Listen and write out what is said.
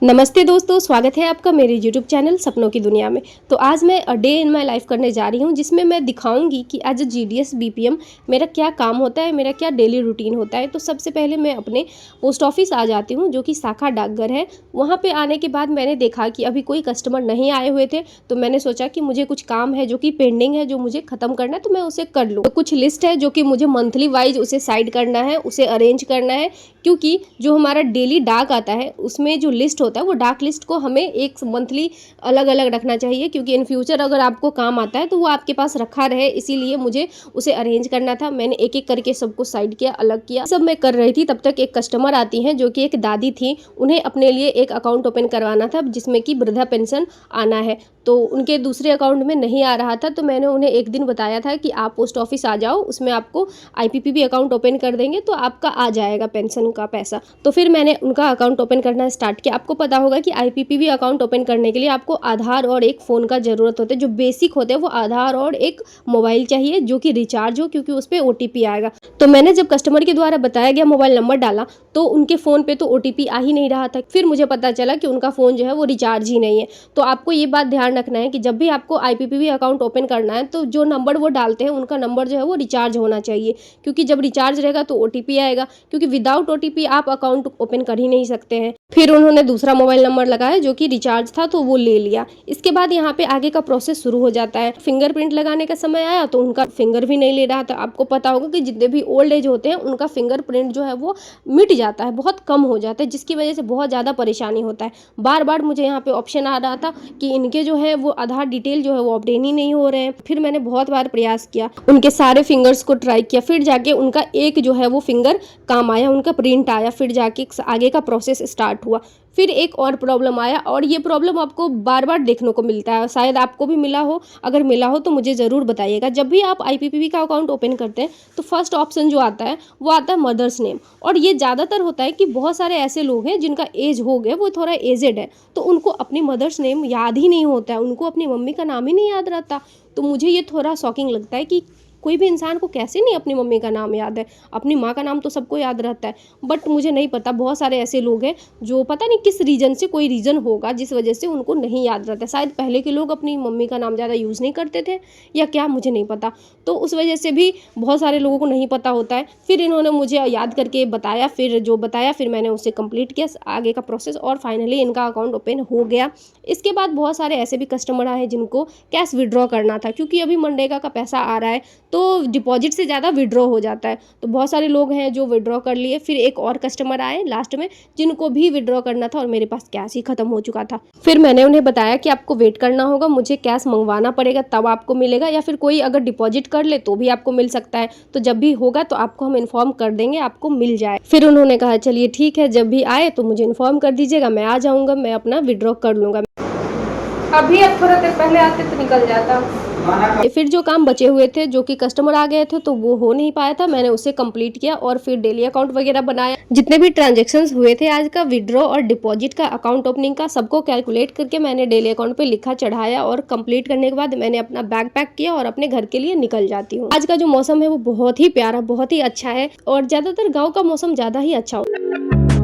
नमस्ते दोस्तों, स्वागत है आपका मेरे यूट्यूब चैनल सपनों की दुनिया में। तो आज मैं a day in my life करने जा रही हूँ, जिसमें मैं दिखाऊंगी कि एज अ जीडीएस बीपीएम मेरा क्या काम होता है, मेरा क्या डेली रूटीन होता है। तो सबसे पहले मैं अपने पोस्ट ऑफिस आ जाती हूँ, जो कि शाखा डाकघर है। वहाँ पे आने के बाद मैंने देखा कि अभी कोई कस्टमर नहीं आए हुए थे, तो मैंने सोचा कि मुझे कुछ काम है जो कि पेंडिंग है, जो मुझे ख़त्म करना है, तो मैं उसे कर लूँ। तो कुछ लिस्ट है जो कि मुझे मंथली वाइज उसे साइड करना है, उसे अरेंज करना है, क्योंकि जो हमारा डेली डाक आता है उसमें जो लिस्ट होता है वो डाक लिस्ट को हमें एक मंथली अलग अलग रखना चाहिए, क्योंकि इन फ्यूचर अगर आपको काम आता है तो वो आपके पास रखा रहे। इसीलिए मुझे उसे अरेंज करना था। मैंने एक एक करके सबको साइड किया, अलग किया। सब मैं कर रही थी, तब तक एक कस्टमर आती हैं जो कि एक दादी थी। उन्हें अपने लिए एक अकाउंट ओपन करवाना था जिसमें कि वृद्धा पेंशन आना है। तो उनके दूसरे अकाउंट में नहीं आ रहा था, तो मैंने उन्हें एक दिन बताया था कि आप पोस्ट ऑफिस आ जाओ, उसमें आपको आईपीपीबी अकाउंट ओपन कर देंगे तो आपका आ जाएगा पेंशन का पैसा। तो फिर मैंने उनका अकाउंट ओपन करना स्टार्ट किया। आपको पता होगा कि आईपीपीबी अकाउंट ओपन करने के लिए आपको आधार और एक फ़ोन का ज़रूरत होता है। जो बेसिक होते हैं वो आधार और एक मोबाइल चाहिए जो कि रिचार्ज हो, क्योंकि उस पर ओटीपी आएगा। तो मैंने जब कस्टमर के द्वारा बताया गया मोबाइल नंबर डाला तो उनके फ़ोन पे तो ओटीपी आ ही नहीं रहा था। फिर मुझे पता चला कि उनका फ़ोन जो है वो रिचार्ज ही नहीं है। तो आपको ये बात ध्यान रखना है कि जब भी आपको आईपीपीबी अकाउंट ओपन करना है तो जो नंबर वो डालते हैं उनका नंबर जो है वो रिचार्ज होना चाहिए, क्योंकि जब रिचार्ज रहेगा तो ओटीपी आएगा, क्योंकि विदाउट ओटीपी आप अकाउंट ओपन कर ही नहीं सकते हैं। फिर उन्होंने दूसरा मोबाइल नंबर लगाया जो कि रिचार्ज था, तो वो ले लिया। इसके बाद यहाँ पे आगे का प्रोसेस शुरू हो जाता है। फिंगरप्रिंट लगाने का समय आया तो उनका फिंगर भी नहीं ले रहा था। आपको पता होगा कि जितने भी ओल्ड एज होते हैं उनका फिंगरप्रिंट जो है वो मिट जाता है, बहुत कम हो जाता है, जिसकी वजह से बहुत ज़्यादा परेशानी होता है। बार बार मुझे यहाँ पे ऑप्शन आ रहा था कि इनके जो है वो आधार डिटेल जो है वो अपडेट ही नहीं हो रहे हैं। फिर मैंने बहुत बार प्रयास किया, उनके सारे फिंगर्स को ट्राई किया, फिर जाके उनका एक जो है वो फिंगर काम आया, उनका प्रिंट आया। फिर जाके आगे का प्रोसेस स्टार्ट हुआ। फिर एक और प्रॉब्लम आया, और ये प्रॉब्लम आपको बार बार देखने को मिलता है, शायद आपको भी मिला हो। अगर मिला हो तो मुझे ज़रूर बताइएगा। जब भी आप आईपीपीबी का अकाउंट ओपन करते हैं तो फर्स्ट ऑप्शन जो आता है वो आता है मदर्स नेम। और ये ज़्यादातर होता है कि बहुत सारे ऐसे लोग हैं जिनका एज हो गया, वो थोड़ा एजेड है, तो उनको अपनी मदर्स नेम याद ही नहीं होता है, उनको अपनी मम्मी का नाम ही नहीं याद रहता। तो मुझे ये थोड़ा शॉकिंग लगता है कि कोई भी इंसान को कैसे नहीं अपनी मम्मी का नाम याद है। अपनी माँ का नाम तो सबको याद रहता है, बट मुझे नहीं पता, बहुत सारे ऐसे लोग हैं जो पता नहीं किस रीज़न से, कोई रीज़न होगा जिस वजह से उनको नहीं याद रहता। शायद पहले के लोग अपनी मम्मी का नाम ज़्यादा यूज़ नहीं करते थे या क्या, मुझे नहीं पता। तो उस वजह से भी बहुत सारे लोगों को नहीं पता होता है। फिर इन्होंने मुझे याद करके बताया, फिर जो बताया फिर मैंने उसे कंप्लीट किया आगे का प्रोसेस, और फाइनली इनका अकाउंट ओपन हो गया। इसके बाद बहुत सारे ऐसे भी कस्टमर आए जिनको कैश विड्रॉ करना था, क्योंकि अभी मनरेगा का पैसा आ रहा है तो डिपॉजिट से ज़्यादा विड्रॉ हो जाता है। तो बहुत सारे लोग हैं जो विड्रॉ कर लिए। फिर एक और कस्टमर आए लास्ट में जिनको भी विड्रॉ करना था, और मेरे पास कैश ही ख़त्म हो चुका था। फिर मैंने उन्हें बताया कि आपको वेट करना होगा, मुझे कैश मंगवाना पड़ेगा तब आपको मिलेगा, या फिर कोई अगर डिपॉजिट कर ले तो भी आपको मिल सकता है। तो जब भी होगा तो आपको हम इन्फॉर्म कर देंगे, आपको मिल जाए। फिर उन्होंने कहा चलिए ठीक है, जब भी आए तो मुझे इन्फॉर्म कर दीजिएगा, मैं आ जाऊँगा, मैं अपना विड्रॉ कर लूँगा। अभी अब थोड़ा देर पहले आते तो निकल जाता। फिर जो काम बचे हुए थे, जो कि कस्टमर आ गए थे तो वो हो नहीं पाया था, मैंने उसे कंप्लीट किया और फिर डेली अकाउंट वगैरह बनाया। जितने भी ट्रांजैक्शंस हुए थे आज का, विड्रॉ और डिपॉजिट का, अकाउंट ओपनिंग का, सबको कैलकुलेट करके मैंने डेली अकाउंट पे लिखा, चढ़ाया, और कंप्लीट करने के बाद मैंने अपना बैग पैक किया और अपने घर के लिए निकल जाती हूँ। आज का जो मौसम है वो बहुत ही प्यारा, बहुत ही अच्छा है, और ज़्यादातर गाँव का मौसम ज़्यादा ही अच्छा होता है।